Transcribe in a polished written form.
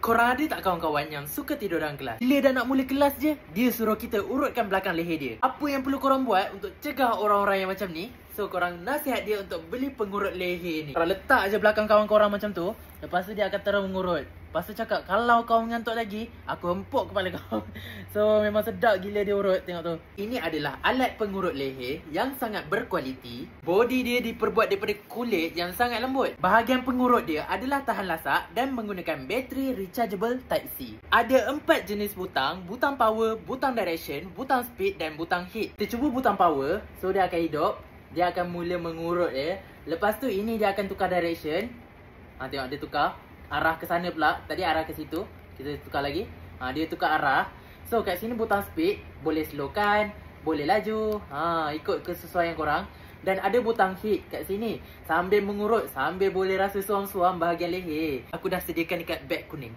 Korang ada tak kawan-kawan yang suka tidur dalam kelas? Bila dah nak mula kelas je, dia suruh kita urutkan belakang leher dia. Apa yang perlu korang buat untuk cegah orang-orang yang macam ni? So korang nasihat dia untuk beli pengurut leher ni. Korang letak je belakang kawan korang macam tu, lepas tu dia akan terus mengurut. Lepas tu cakap, kalau kau mengantuk lagi, aku hempuk kepala kau. So memang sedap gila dia urut, tengok tu. Ini adalah alat pengurut leher yang sangat berkualiti. Body dia diperbuat daripada kulit yang sangat lembut. Bahagian pengurut dia adalah tahan lasak dan menggunakan bateri rechargeable Type-C. Ada 4 jenis butang: butang power, butang direction, butang speed dan butang heat. Kita cuba butang power, so dia akan hidup. Dia akan mula mengurut ya. Lepas tu ini dia akan tukar direction. Tengok dia tukar arah ke sana pula. Tadi arah ke situ. Kita tukar lagi. Dia tukar arah. So kat sini butang speed, boleh slowkan, boleh laju. Ikut kesesuaian korang. Dan ada butang heat kat sini. Sambil mengurut, sambil boleh rasa suam-suam bahagian leher. Aku dah sediakan dekat beg kuning.